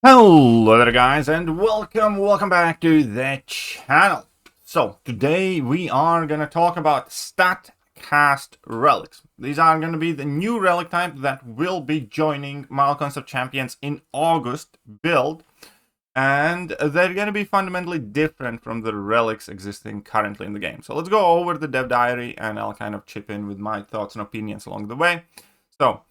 Hello there guys, and welcome back to the channel. So today we are going to talk about Statcast relics. These are going to be the new relic type that will be joining Model Concept Champions in August build, and they're going to be fundamentally different from the relics existing currently in the game. So let's go over the dev diary and I'll kind of chip in with my thoughts and opinions along the way. So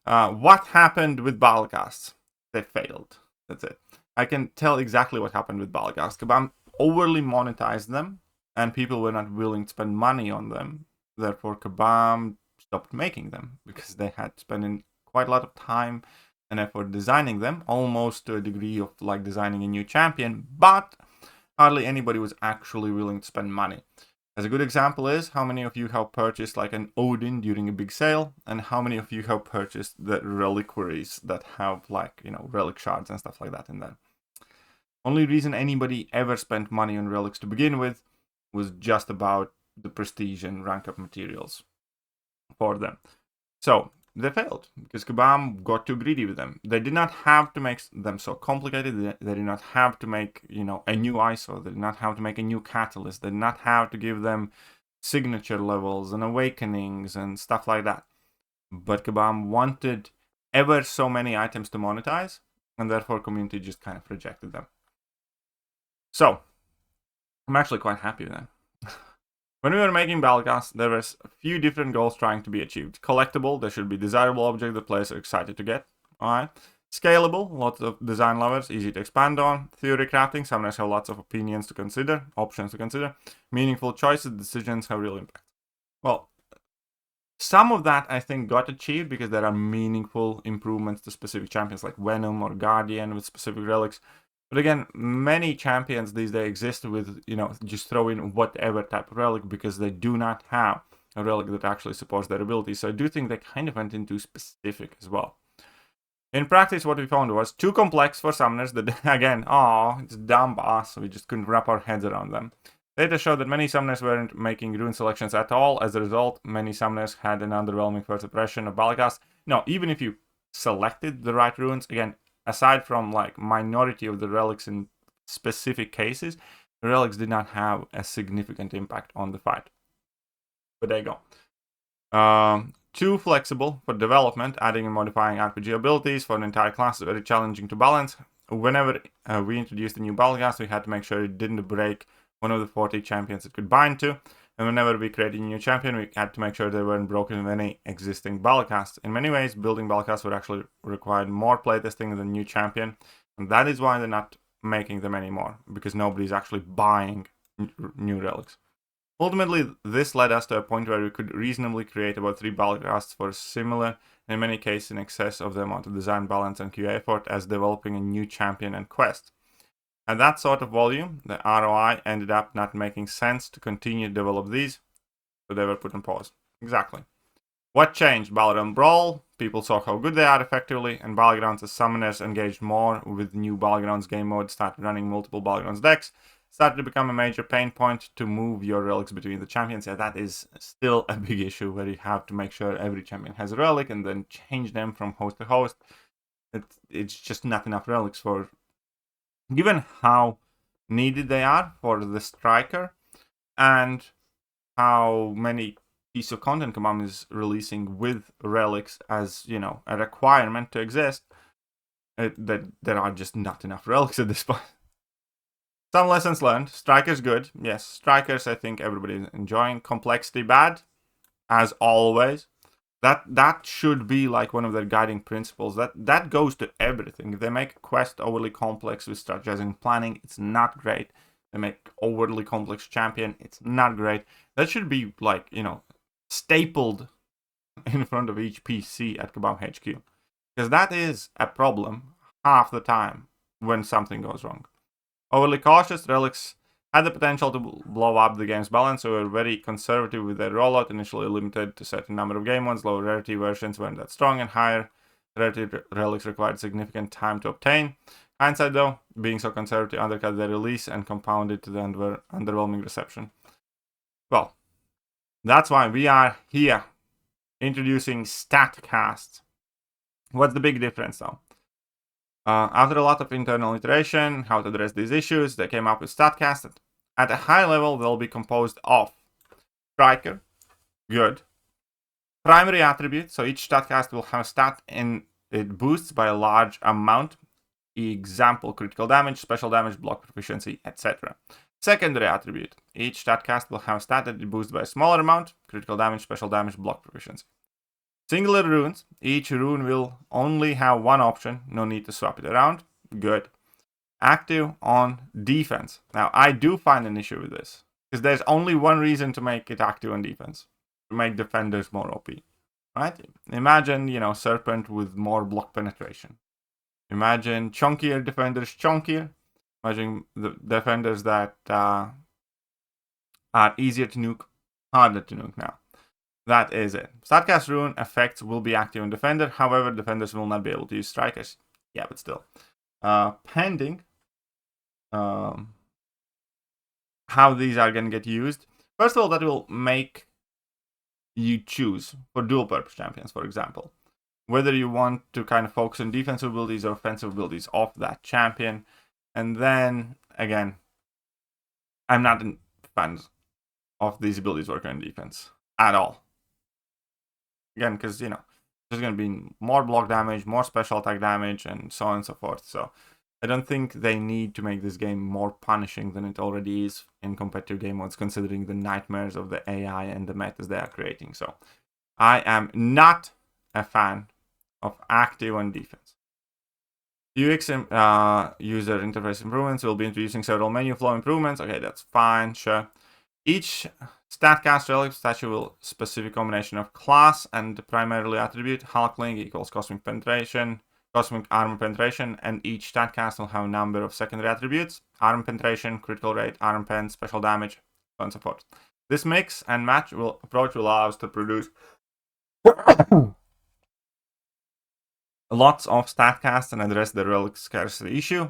what happened with battlecasts? They failed. That's it. I can tell exactly what happened with battlecasts. Kabam overly monetized them, and people were not willing to spend money on them. Therefore, Kabam stopped making them because they had spent quite a lot of time and effort designing them, almost to a degree of like designing a new champion, but hardly anybody was actually willing to spend money. As a good example is, how many of you have purchased like an Odin during a big sale, and how many of you have purchased the reliquaries that have like, relic shards and stuff like that in them. Only reason anybody ever spent money on relics to begin with was just about the prestige and rank up materials for them. So they failed because Kabam got too greedy with them. They did not have to make them so complicated. They did not have to make, a new ISO. They did not have to make a new catalyst. They did not have to give them signature levels and awakenings and stuff like that. But Kabam wanted ever so many items to monetize, and therefore community just kind of rejected them. So I'm actually quite happy with them. When we were making battlecasts, there was a few different goals trying to be achieved. Collectible, there should be desirable object that players are excited to get. Alright. Scalable, lots of design levers, easy to expand on. Theorycrafting, summoners have lots of options to consider. Meaningful choices, decisions have real impact. Well, some of that I think got achieved because there are meaningful improvements to specific champions like Venom or Guardian with specific relics. But again, many champions these days exist with, just throw in whatever type of relic because they do not have a relic that actually supports their abilities. So I do think they kind of went into specific as well. In practice, what we found was too complex for summoners that, again, it's dumb boss, so we just couldn't wrap our heads around them. Data showed that many summoners weren't making rune selections at all. As a result, many summoners had an underwhelming first impression of battlecasts. No, even if you selected the right runes, again, aside from like minority of the relics in specific cases, the relics did not have a significant impact on the fight. But there you go. Too flexible for development, adding and modifying RPG abilities for an entire class is very challenging to balance. Whenever we introduced a new battlecast, we had to make sure it didn't break one of the 40 champions it could bind to. And whenever we created a new champion, we had to make sure they weren't broken with any existing battlecasts. In many ways, building battlecasts would actually require more playtesting than new champion. And that is why they're not making them anymore, because nobody's actually buying new relics. Ultimately, this led us to a point where we could reasonably create about 3 battlecasts for similar, in many cases in excess of the amount of design balance and QA effort as developing a new champion and quest. At that sort of volume, the ROI ended up not making sense to continue to develop these, so they were put on pause. Exactly. What changed? Battleground Brawl, people saw how good they are effectively, and Battlegrounds as summoners engaged more with new Battlegrounds game mode, started running multiple Battlegrounds decks, started to become a major pain point to move your relics between the champions. Yeah, that is still a big issue where you have to make sure every champion has a relic and then change them from host to host. It's just not enough relics for... Given how needed they are for the striker and how many pieces of content Kabam is releasing with relics as, a requirement to exist, that there are just not enough relics at this point. Some lessons learned. Strikers good. Yes, strikers I think everybody's enjoying. Complexity bad, as always. That should be like one of their guiding principles. That goes to everything. If they make a quest overly complex with strategizing planning, it's not great. They make overly complex champion, it's not great. That should be like, stapled in front of each PC at Kabam HQ. Because that is a problem half the time when something goes wrong. Overly cautious, relics had the potential to blow up the game's balance, so were very conservative with their rollout, initially limited to a certain number of game modes. Low rarity versions weren't that strong, and higher rarity relics required significant time to obtain. Hindsight, though, being so conservative undercut their release and compounded to the underwhelming reception. Well, that's why we are here introducing Statcasts. What's the big difference, though? After a lot of internal iteration, how to address these issues, they came up with Statcast. At a high level, they'll be composed of Striker, good. Primary attribute, so each Statcast will have a stat and it boosts by a large amount. Example, critical damage, special damage, block proficiency, etc. Secondary attribute, each Statcast will have a stat that it boosts by a smaller amount, critical damage, special damage, block proficiency. Singular runes, each rune will only have one option, no need to swap it around, good. Active on defense. Now, I do find an issue with this, because there's only one reason to make it active on defense, to make defenders more OP, right? Imagine, Serpent with more block penetration. Imagine chunkier defenders chunkier. Imagine the defenders that are easier to nuke, harder to nuke now. That is it. Statcast rune effects will be active on defender. However, defenders will not be able to use strikers. Yeah, but still. Pending how these are going to get used. First of all, that will make you choose for dual purpose champions, for example. Whether you want to kind of focus on defensive abilities or offensive abilities of that champion. And then, again, I'm not a fan of these abilities working on defense at all. Again, because, there's going to be more block damage, more special attack damage, and so on and so forth. So I don't think they need to make this game more punishing than it already is in competitive game modes, considering the nightmares of the AI and the metas they are creating. So I am not a fan of active on defense. UX user interface improvements will be introducing several menu flow improvements. Okay, that's fine, sure. Each Statcast Relic statue will specific combination of class and primarily attribute. Hulkling equals cosmic armor penetration, and each Statcast will have a number of secondary attributes: armor penetration, critical rate, armor pen, special damage, so on and so forth. This mix and match approach will allow us to produce lots of Statcasts and address the relic scarcity issue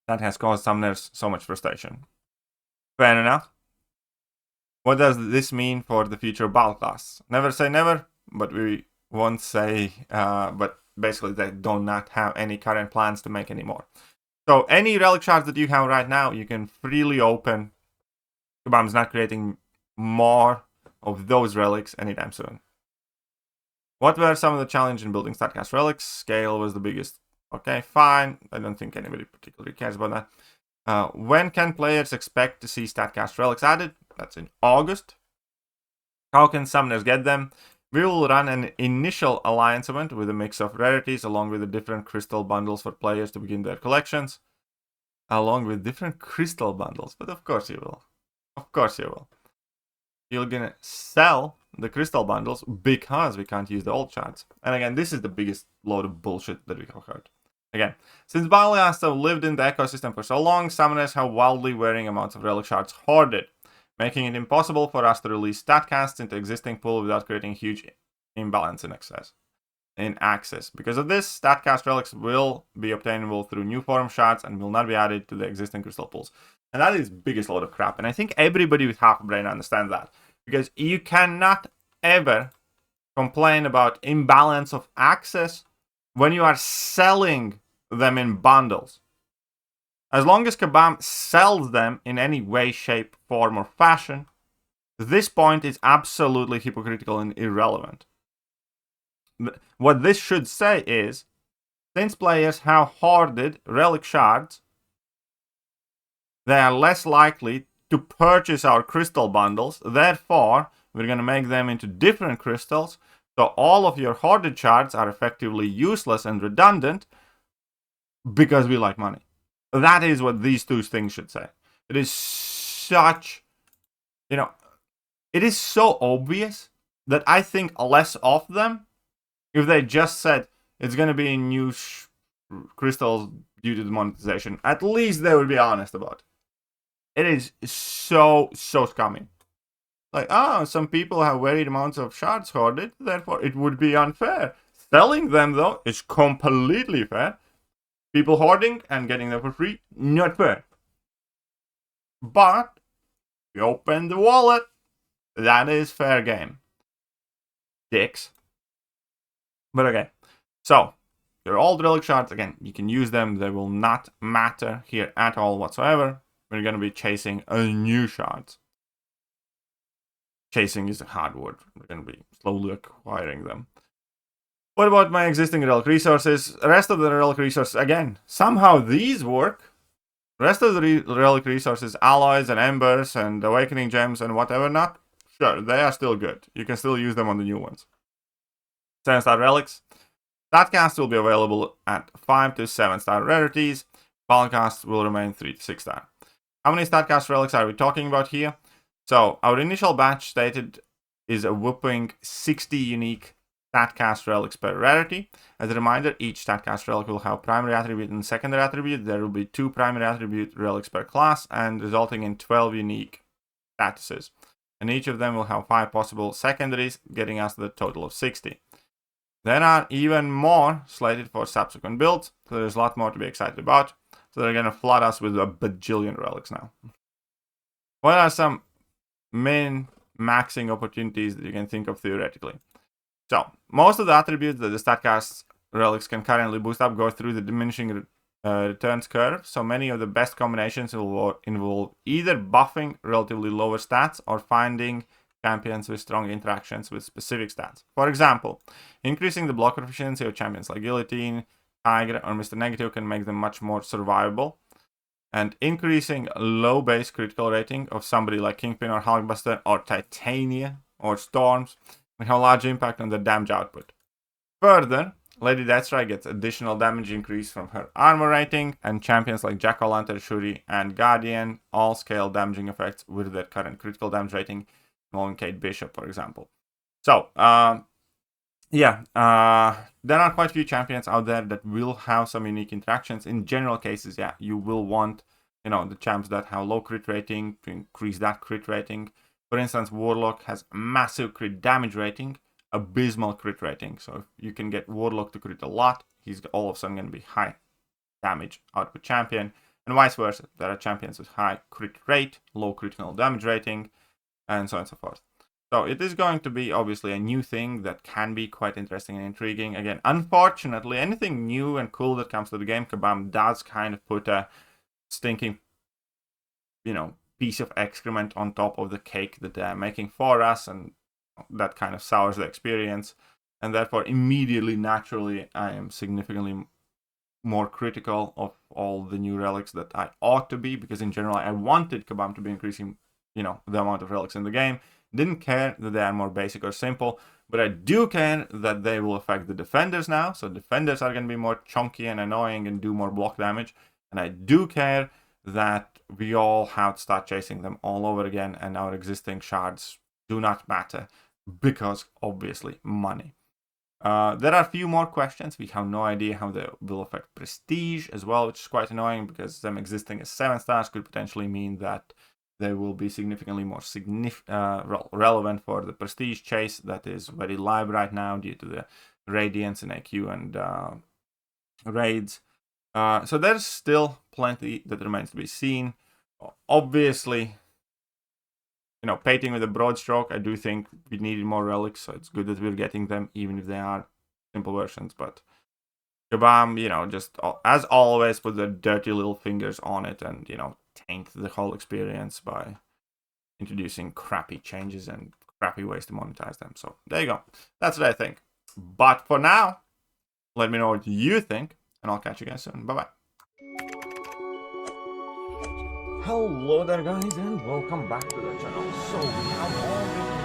that has caused summoners so much frustration. Fair enough. What does this mean for the future of battlecasts? Never say never, but we won't say, but basically they do not have any current plans to make any more. So any relic shards that you have right now, you can freely open. Kabam's not creating more of those relics anytime soon. What were some of the challenges in building Statcast relics? Scale was the biggest. Okay, fine. I don't think anybody particularly cares about that. When can players expect to see Statcast relics added? That's in August. How can summoners get them? We will run an initial alliance event with a mix of rarities along with the different crystal bundles for players to begin their collections. Along with different crystal bundles. But of course you will. Of course you will. You're gonna sell the crystal bundles because we can't use the old shards. And again, this is the biggest load of bullshit that we have heard. Again, since battlecasts have lived in the ecosystem for so long, summoners have wildly varying amounts of relic shards hoarded, making it impossible for us to release Statcasts into existing pool without creating huge imbalance in access. Because of this, Statcast relics will be obtainable through new forum shards and will not be added to the existing crystal pools. And that is the biggest load of crap. And I think everybody with half a brain understands that. Because you cannot ever complain about imbalance of access when you are selling them in bundles. As long as Kabam sells them in any way, shape, form, or fashion, this point is absolutely hypocritical and irrelevant. What this should say is, since players have hoarded relic shards, they are less likely to purchase our crystal bundles. Therefore, we're going to make them into different crystals, so all of your hoarded shards are effectively useless and redundant because we like money. That is what these two things should say. It is such, it is so obvious that I think less of them if they just said it's going to be new crystals due to the monetization. At least they would be honest about it. It is so scummy. Like, some people have varied amounts of shards hoarded, therefore it would be unfair. Selling them, though, is completely fair. People hoarding and getting them for free, not fair. But, you open the wallet, that is fair game. Dicks. But okay, so, your old relic shards, again, you can use them. They will not matter here at all whatsoever. We're going to be chasing a new shards. Chasing is a hard word. We're going to be slowly acquiring them. What about my existing relic resources? The rest of the relic resources, again, somehow these work. The rest of the relic resources, alloys and embers and awakening gems and whatever not, sure, they are still good. You can still use them on the new ones. 7-star relics. Statcasts will be available at 5 to 7-star rarities. Battlecasts will remain 3 to 6-star. How many Statcast relics are we talking about here? So, our initial batch stated is a whopping 60 unique Statcast relics per rarity. As a reminder, each Statcast relic will have primary attribute and secondary attribute. There will be 2 primary attribute relics per class, and resulting in 12 unique statuses. And each of them will have 5 possible secondaries, getting us to the total of 60. There are even more slated for subsequent builds, so there's a lot more to be excited about. So they're going to flood us with a bajillion relics now. What are some min-maxing opportunities that you can think of theoretically? So, most of the attributes that the Statcast relics can currently boost up go through the diminishing returns curve, so many of the best combinations will involve either buffing relatively lower stats or finding champions with strong interactions with specific stats. For example, increasing the block efficiency of champions like Guillotine, Tiger, or Mr. Negative can make them much more survivable, and increasing low base critical rating of somebody like Kingpin or Hulkbuster or Titania or Storms and have a large impact on the damage output. Further, Lady Deathstrike gets additional damage increase from her armor rating, and champions like Jack-O-Lantern, Shuri, and Guardian all scale damaging effects with their current critical damage rating, involving Kate Bishop, for example. So, there are quite a few champions out there that will have some unique interactions. In general cases, yeah, you will want, the champs that have low crit rating to increase that crit rating. For instance, Warlock has massive crit damage rating, abysmal crit rating. So if you can get Warlock to crit a lot, he's all of a sudden going to be high damage output champion. And vice versa. There are champions with high crit rate, low critical damage rating, and so on and so forth. So it is going to be obviously a new thing that can be quite interesting and intriguing. Again, unfortunately, anything new and cool that comes to the game, Kabam does kind of put a stinking, piece of excrement on top of the cake that they're making for us, and that kind of sours the experience. And therefore, immediately, naturally, I am significantly more critical of all the new relics that I ought to be, because in general, I wanted Kabam to be increasing, the amount of relics in the game. Didn't care that they are more basic or simple, but I do care that they will affect the defenders now. So defenders are going to be more chunky and annoying and do more block damage. And I do care that we all have to start chasing them all over again, and our existing shards do not matter because, obviously, money. There are a few more questions. We have no idea how they will affect prestige as well, which is quite annoying because them existing as 7 stars could potentially mean that they will be significantly more relevant for the prestige chase that is very live right now due to the Radiance and AQ and raids. So there's still plenty that remains to be seen. Obviously, painting with a broad stroke, I do think we needed more relics, so it's good that we're getting them, even if they are simple versions. But Kabam, just as always, put their dirty little fingers on it and, taint the whole experience by introducing crappy changes and crappy ways to monetize them. So there you go. That's what I think. But for now, let me know what you think, and I'll catch you guys soon. Bye-bye. Hello there, guys, and welcome back to the channel. So we have already